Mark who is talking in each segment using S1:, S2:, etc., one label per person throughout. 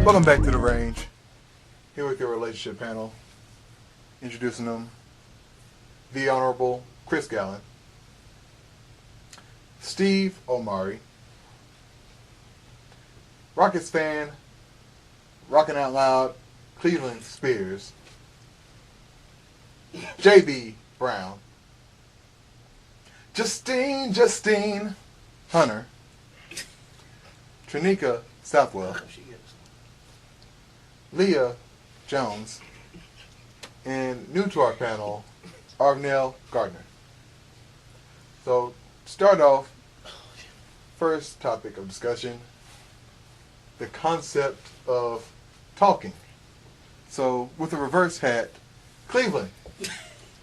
S1: Welcome back to the range. Here with your relationship panel. Introducing them, the Honorable Chris Gallen, Steve Omari, Rockets fan, rocking out loud, Cleveland Spears, JB Brown, Justine Hunter, Trinika Southwell, Leah Jones, and new to our panel, Arnell Gardner. So, start off, first topic of discussion, the concept of talking. So, with a reverse hat, Cleveland,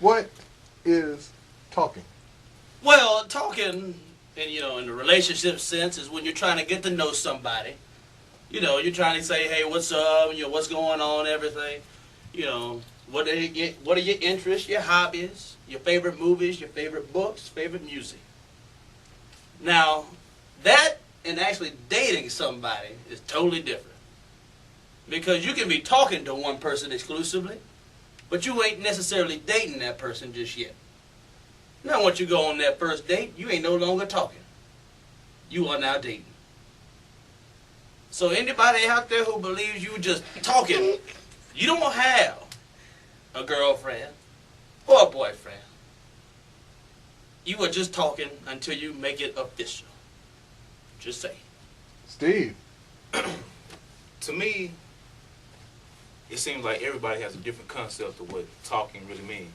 S1: what is talking?
S2: Well, talking, in the relationship sense, is when you're trying to get to know somebody. You're trying to say, hey, what's up, what's going on, everything. What are your interests, your hobbies, your favorite movies, your favorite books, favorite music. Now, that and actually dating somebody is totally different. Because you can be talking to one person exclusively, but you ain't necessarily dating that person just yet. Now, once you go on that first date, you ain't no longer talking. You are now dating. So anybody out there who believes you just talking, you don't have a girlfriend or a boyfriend. You are just talking until you make it official. Just say.
S1: Steve.
S3: To me, it seems like everybody has a different concept of what talking really means.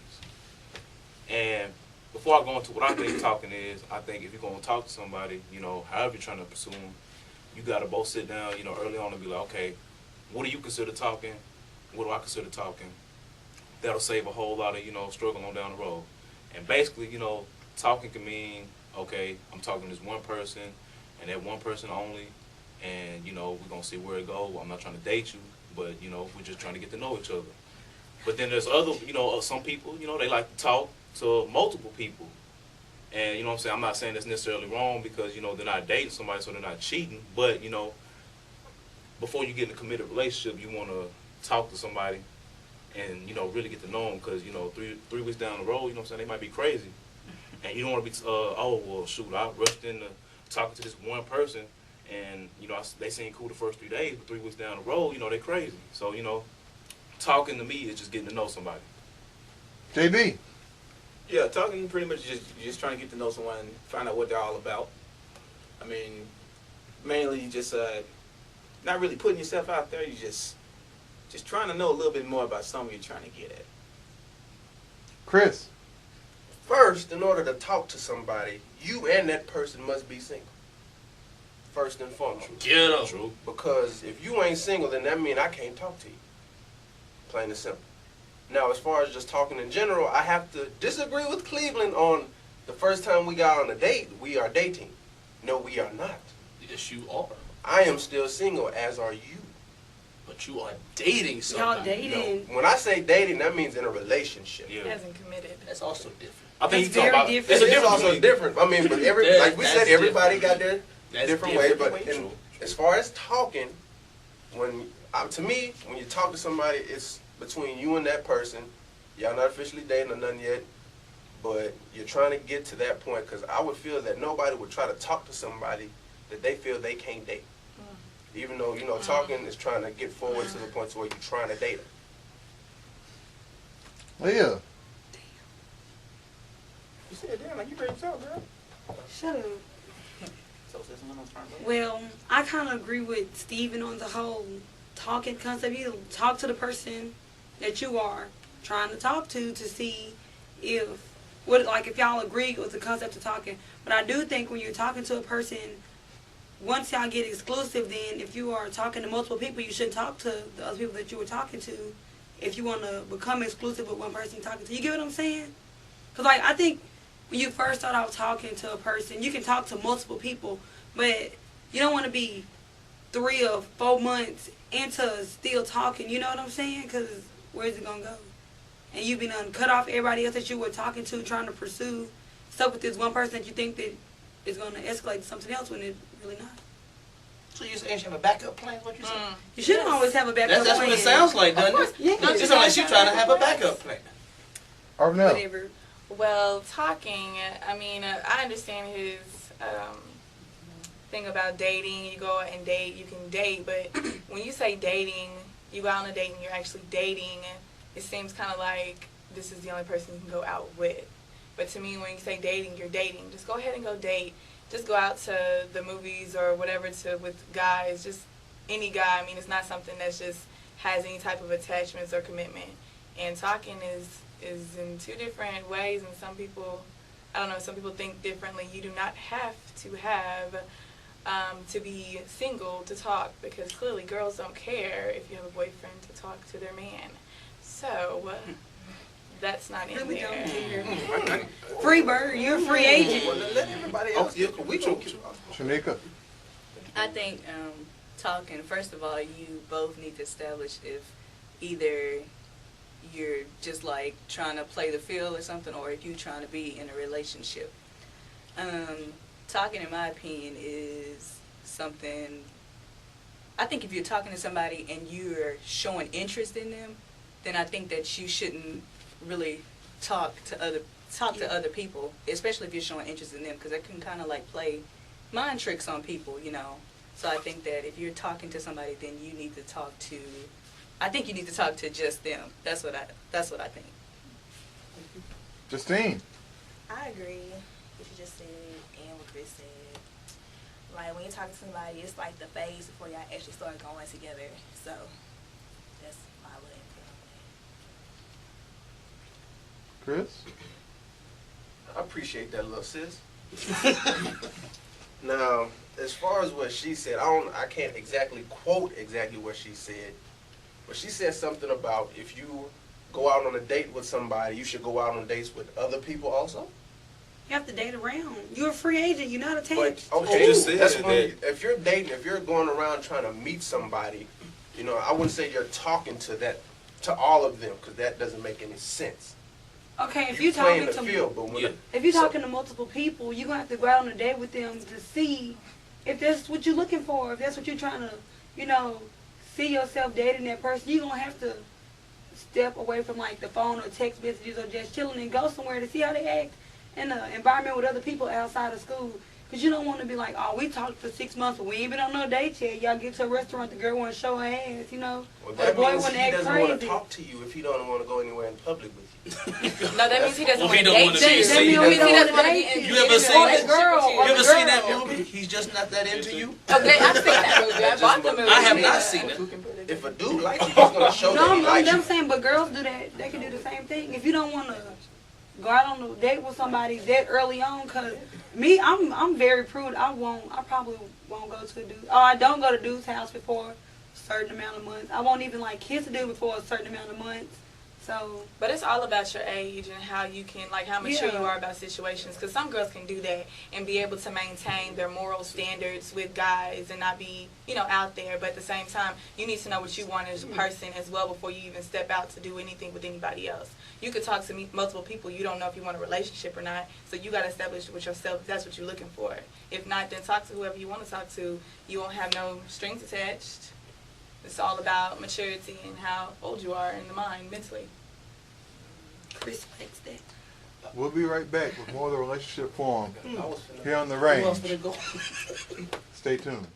S3: And before I go into what I think talking is, I think if you're going to talk to somebody, however you're trying to pursue them, you got to both sit down, early on and be like, okay, what do you consider talking? What do I consider talking? That'll save a whole lot of, struggle on down the road. And basically, talking can mean, okay, I'm talking to this one person and that one person only, and, we're going to see where it goes. I'm not trying to date you, but, we're just trying to get to know each other. But then there's other, some people, they like to talk to multiple people. And, what I'm saying? I'm not saying that's necessarily wrong because, they're not dating somebody, so they're not cheating. But, before you get in a committed relationship, you want to talk to somebody and, really get to know them because, 3 weeks down the road, what I'm saying, they might be crazy. And you don't want to be, oh, well, shoot, I rushed into talking to this one person and, they seem cool the first 3 days, but 3 weeks down the road, they crazy. So, talking to me is just getting to know somebody.
S1: JB.
S4: Yeah, talking pretty much just trying to get to know someone, find out what they're all about. I mean, mainly just not really putting yourself out there. You just trying to know a little bit more about something you're trying to get at.
S1: Chris.
S5: First, in order to talk to somebody, you and that person must be single. First and foremost.
S2: Get up.
S3: True.
S5: Because if you ain't single, then that means I can't talk to you. Plain and simple. Now, as far as just talking in general, I have to disagree with Cleveland on the first time we got on a date, we are dating. No, we are not.
S2: Yes, you are.
S5: I am still single, as are you.
S2: But you are dating somebody.
S6: Y'all dating.
S5: No. When I say dating, that means in a relationship.
S3: Yeah.
S6: Hasn't committed.
S2: That's also different.
S3: I think
S6: It's
S3: you talking
S6: very
S3: about
S6: different.
S5: It's also different. I mean, but like we said,
S2: That's
S5: everybody got
S2: different.
S5: their
S2: That's
S5: different way. But
S2: True.
S5: as far as talking, to me, when you talk to somebody, it's between you and that person. Y'all not officially dating or nothing yet, but you're trying to get to that point because I would feel that nobody would try to talk to somebody that they feel they can't date. Even though, talking is trying to get forward to the point to where you're trying to date them.
S1: Leah.
S4: You said, damn, like you ready to talk, girl.
S6: Shut up.
S4: So, since when I'm trying to
S6: Well, I kind of agree with Steven on the whole talking concept. You talk to the person that you are trying to talk to see if y'all agree with the concept of talking. But I do think when you're talking to a person, once y'all get exclusive, then if you are talking to multiple people, you shouldn't talk to the other people that you were talking to if you want to become exclusive with one person you're talking to. You get what I'm saying? Because, I think when you first start out talking to a person, you can talk to multiple people, but you don't want to be 3 or 4 months into still talking. You know what I'm saying? Because where's it going to go? And you've been cut off everybody else that you were talking to, trying to pursue stuff with this one person that you think that is going to escalate to something else when it's really not.
S2: So you saying you have a backup plan? What you saying?
S6: You shouldn't always have a backup
S2: That's
S6: plan.
S2: what it sounds like, doesn't it?
S6: Yeah.
S2: It sounds like she's trying to have a backup plan.
S1: Arnell.
S6: Whatever.
S7: Well, talking, I mean, I understand his thing about dating. You go out and date, you can date, but when you say dating, you go out on a date and you're actually dating, it seems kind of like this is the only person you can go out with. But to me, when you say dating, you're dating. Just go ahead and go date. Just go out to the movies or whatever with guys, just any guy. I mean, it's not something that just has any type of attachments or commitment. And talking is in two different ways, and some people, I don't know, some people think differently. You do not have to be single to talk, because clearly girls don't care if you have a boyfriend to talk to their man. So that's not in
S6: Really don't
S7: there.
S6: care. Free bird, you're a free agent.
S5: Let everybody else.
S1: Shanika.
S8: I think talking, first of all, you both need to establish if either you're just like trying to play the field or something, or if you're trying to be in a relationship. Talking, in my opinion, is something, I think if you're talking to somebody and you're showing interest in them, then I think that you shouldn't really talk to other people, especially if you're showing interest in them, because that can kind of like play mind tricks on people, you know. So I think that if you're talking to somebody, then you need to talk to, I think you need to talk to just them. That's what I think.
S1: Justine.
S9: I agree what you just said and what Chris said. Like, when you talk to somebody, it's like the phase before y'all actually start going together. So, that's my little input on that.
S1: Chris.
S5: I appreciate that, little sis. Now, as far as what she said, I can't exactly quote exactly what she said, but she said something about if you go out on a date with somebody, you should go out on dates with other people also.
S6: You have to date around. You're a free agent. You're not attached.
S5: But okay,
S3: just said
S5: that's
S3: that.
S5: when if you're dating, if you're going around trying to meet somebody, you know, I wouldn't say you're talking to all of them, because that doesn't make any sense.
S6: Okay, if
S5: You're
S6: you're
S5: playing
S6: talking
S5: the
S6: to
S5: field, but when
S3: Yeah.
S6: if you're talking to multiple people, you're gonna have to go out on a date with them to see if that's what you're looking for. If that's what you're trying to, you know, see yourself dating that person, you're gonna have to step away from like the phone or text messages or just chilling and go somewhere to see how they act in an environment with other people outside of school. Because you don't want to be like, oh, we talked for 6 months, but we ain't been on no dates yet. Y'all get to a restaurant, the girl want to show her ass, you know.
S5: Well,
S6: The
S5: that
S6: boy
S5: means
S6: want to
S5: he
S6: act
S5: doesn't want to
S6: crazy.
S5: talk to you if he don't want to go anywhere in public with you.
S7: No, that means he doesn't
S2: Well,
S7: want
S2: he
S7: to
S2: don't wanna
S7: date
S2: be
S7: you.
S2: seen.
S6: That means
S2: That's
S6: we don't
S7: He
S6: want
S7: doesn't
S6: to
S7: want to
S6: date
S7: be
S6: you.
S7: in
S2: You ever
S7: in
S2: seen
S7: a
S6: Or the
S2: that?
S7: relationship
S6: girl,
S7: with
S2: You
S6: or the
S2: ever seen
S6: girl.
S2: that movie? He's just not that into you.
S7: Okay, I've seen that movie. I bought the movie.
S2: I have not seen it.
S5: If a dude likes you, he's gonna show
S6: No,
S5: that he likes
S6: I'm
S5: you.
S6: saying, but girls do that. They can do the same thing. If you don't want to go out on a date with somebody that early on, cause me, I'm very prude. I probably won't go to a dude. Oh, I don't go to dude's house before a certain amount of months. I won't even like kiss a dude before a certain amount of months. So,
S7: But it's all about your age and how you can, like, how mature
S6: Yeah.
S7: you are about situations. Because some girls can do that and be able to maintain their moral standards with guys and not be, you know, out there. But at the same time, you need to know what you want as a person as well before you even step out to do anything with anybody else. You could talk to multiple people. You don't know if you want a relationship or not. So you got to establish with yourself if that's what you're looking for. If not, then talk to whoever you want to talk to. You won't have no strings attached. It's all about maturity and how old you are in the mind, mentally.
S6: Chris likes that.
S1: We'll be right back with more of the Relationship Forum
S5: I was finna-
S1: here on The
S2: Who else
S1: Range.
S2: finna go?
S1: Stay tuned.